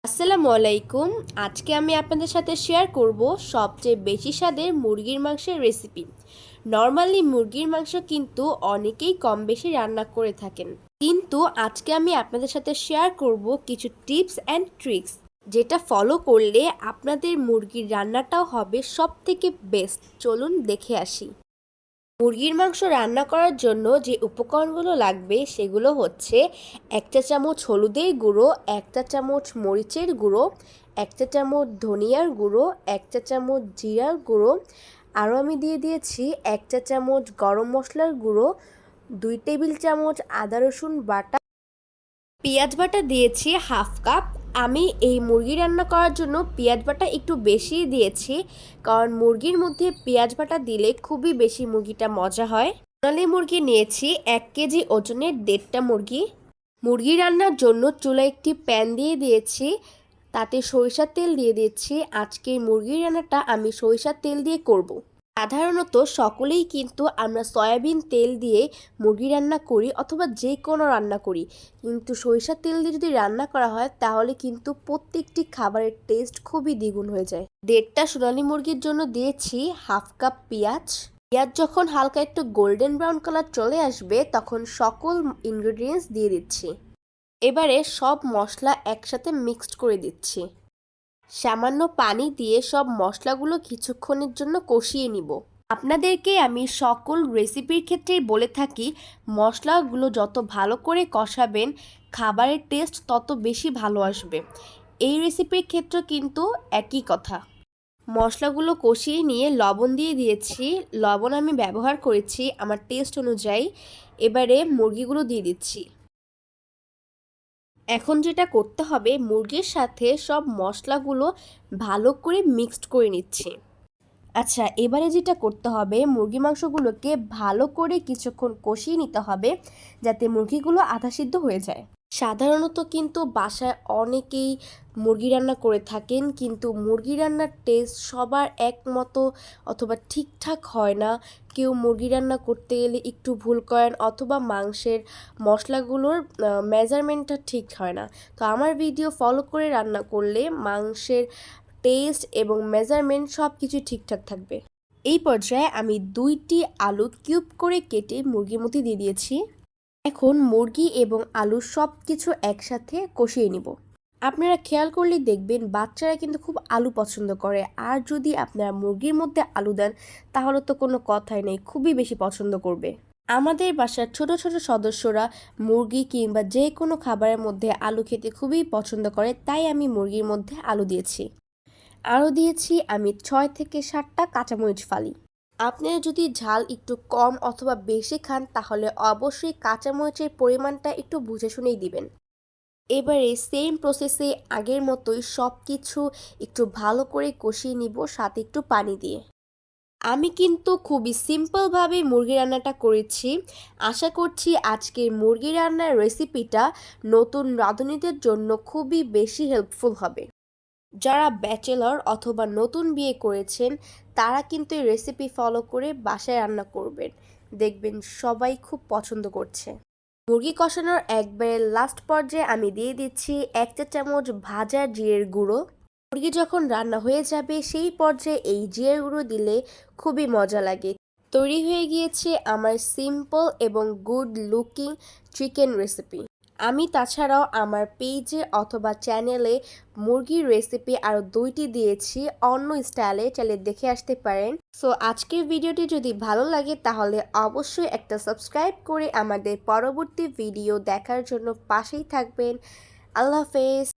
আসসালামু আলাইকুম। আজকে আমি আপনাদের সাথে শেয়ার করব সবচেয়ে বেশি স্বাদের মুরগির মাংসের রেসিপি। নর্মালি মুরগির মাংস কিন্তু অনেকেই কম বেশি রান্না করে থাকেন, কিন্তু আজকে আমি আপনাদের সাথে শেয়ার করব কিছু টিপস অ্যান্ড ট্রিক্স, যেটা ফলো করলে আপনাদের মুরগির রান্নাটাও হবে সবথেকে বেস্ট। চলুন দেখে আসি। মুরগির মাংস রান্না করার জন্য যে উপকরণগুলো লাগবে সেগুলো হচ্ছে 1 চা চামচ হলুদের গুঁড়ো, 1 চা চামচ মরিচের গুঁড়ো, 1 চা চামচ ধনিয়ার গুঁড়ো, 1 চা চামচ জিরার গুঁড়ো, আরও আমি দিয়ে দিয়েছি 1 চা চামচ গরম মশলার গুঁড়ো, 2 টেবিল চামচ আদা রসুন বাটা, পেঁয়াজ বাটা দিয়েছি হাফ কাপ। আমি এই মুরগি রান্না করার জন্য পেঁয়াজ বাটা একটু বেশি দিয়েছি, কারণ মুরগির মধ্যে পেঁয়াজ বাটা দিলে খুবই বেশি মুরগিটা মজা হয়। সোনালি মুরগি নিয়েছি 1 কেজি ওজনের 1.5টা মুরগি। মুরগি রান্নার জন্য চুলায় একটি প্যান দিয়ে দিয়েছি, তাতে সরিষার তেল দিয়ে দিচ্ছি। আজকের মুরগির রান্নাটা আমি সরিষার তেল দিয়ে করব। সাধারণত সকলেই কিন্তু আমরা সয়াবিন তেল দিয়ে মুরগি রান্না করি অথবা যে কোনো রান্না করি, কিন্তু সরিষার তেল দিয়ে যদি রান্না করা হয় তাহলে কিন্তু প্রত্যেকটি খাবারের টেস্ট খুবই দ্বিগুণ হয়ে যায়। 1.5টা সোনালী মুরগির জন্য দিয়েছি হাফ কাপ পেঁয়াজ। পেঁয়াজ যখন হালকা একটু গোল্ডেন ব্রাউন কালার চলে আসবে তখন সকল ইনগ্রেডিয়েন্টস দিয়ে দিচ্ছি। এবারে সব মশলা একসাথে মিক্সড করে দিচ্ছি। সামান্য পানি দিয়ে সব মশলাগুলো কিছুক্ষণের জন্য কষিয়ে নিব। আপনাদেরকে আমি সকল রেসিপির ক্ষেত্রেই বলে থাকি, মশলাগুলো যত ভালো করে কষাবেন খাবারের টেস্ট তত বেশি ভালো আসবে। এই রেসিপির ক্ষেত্রে কিন্তু একই কথা। মশলাগুলো কষিয়ে নিয়ে লবণ দিয়ে দিয়েছি। লবণ আমি ব্যবহার করেছি আমার টেস্ট অনুযায়ী। এবারে মুরগিগুলো দিয়ে দিচ্ছি। এখন যেটা করতে হবে, মুরগির সাথে সব মশলাগুলো ভালো করে মিক্সড করে নিচ্ছি। আচ্ছা, এবারে যেটা করতে হবে, মুরগি মাংসগুলোকে ভালো করে কিছুক্ষণ কষিয়ে নিতে হবে যাতে মুরগিগুলো আধা সিদ্ধ হয়ে যায়। সাধারণত কিন্তু বাসায় অনেকেই মুরগি রান্না করে থাকেন, কিন্তু মুরগি রান্নার টেস্ট সবার একমতো অথবা ঠিকঠাক হয় না। কেউ মুরগি রান্না করতে গেলে একটু ভুল করেন অথবা মাংসের মশলাগুলোর মেজারমেন্টটা ঠিক হয় না। তো আমার ভিডিও ফলো করে রান্না করলে মাংসের টেস্ট এবং মেজারমেন্ট সব কিছু ঠিকঠাক থাকবে। এই পর্যায়ে আমি 2টি আলু কিউব করে কেটে মুরগির মধ্যে দিয়ে দিয়েছি। এখন মুরগি এবং আলু সব কিছু একসাথে কষিয়ে নিব। আপনারা খেয়াল করলে দেখবেন বাচ্চারা কিন্তু খুব আলু পছন্দ করে, আর যদি আপনারা মুরগির মধ্যে আলু দেন তাহলে তো কোনো কথাই নেই, খুবই বেশি পছন্দ করবে। আমাদের বাসার ছোট ছোট সদস্যরা মুরগি কিংবা যে কোনো খাবারের মধ্যে আলু খেতে খুবই পছন্দ করে, তাই আমি মুরগির মধ্যে আলু দিয়েছি। আরও দিয়েছি আমি 6 থেকে 7টা কাঁচামরিচ ফালি। আপনারা যদি ঝাল একটু কম অথবা বেশি খান তাহলে অবশ্যই কাঁচামরিচের পরিমাণটা একটু বুঝে শুনেই দিবেন। এবারে সেম প্রসেসে আগের মতোই সব কিছু একটু ভালো করে কষিয়ে নিব, সাথে একটু পানি দিয়ে। আমি কিন্তু খুবই সিম্পলভাবে মুরগি রান্নাটা করেছি। আশা করছি আজকের মুরগি রান্নার রেসিপিটা নতুন রাঁধুনিদের জন্য খুবই বেশি হেল্পফুল হবে। যারা ব্যাচেলর অথবা নতুন বিয়ে করেছেন তারা কিন্তু এই রেসিপি ফলো করে বাসায় রান্না করবেন, দেখবেন সবাই খুব পছন্দ করছে। মুরগি কষানোর একবারে লাস্ট পর্যায়ে আমি দিয়ে দিচ্ছি 1 চা চামচ ভাজা জিরের গুঁড়ো। মুরগি যখন রান্না হয়ে যাবে সেই পর্যায়ে এই জিরের গুঁড়ো দিলে খুবই মজা লাগে। তৈরি হয়ে গিয়েছে আমার সিম্পল এবং গুড লুকিং চিকেন রেসিপি। আমি তাছাড়াও আমার পেজে অথবা চ্যানেলে মুরগির রেসিপি আরও 2টি দিয়েছি অন্য স্টাইলে, চাইলে দেখে আসতে পারেন। সো আজকের ভিডিওটি যদি ভালো লাগে তাহলে অবশ্যই একটা সাবস্ক্রাইব করে আমাদের পরবর্তী ভিডিও দেখার জন্য পাশেই থাকবেন। আল্লাহ হাফেজ।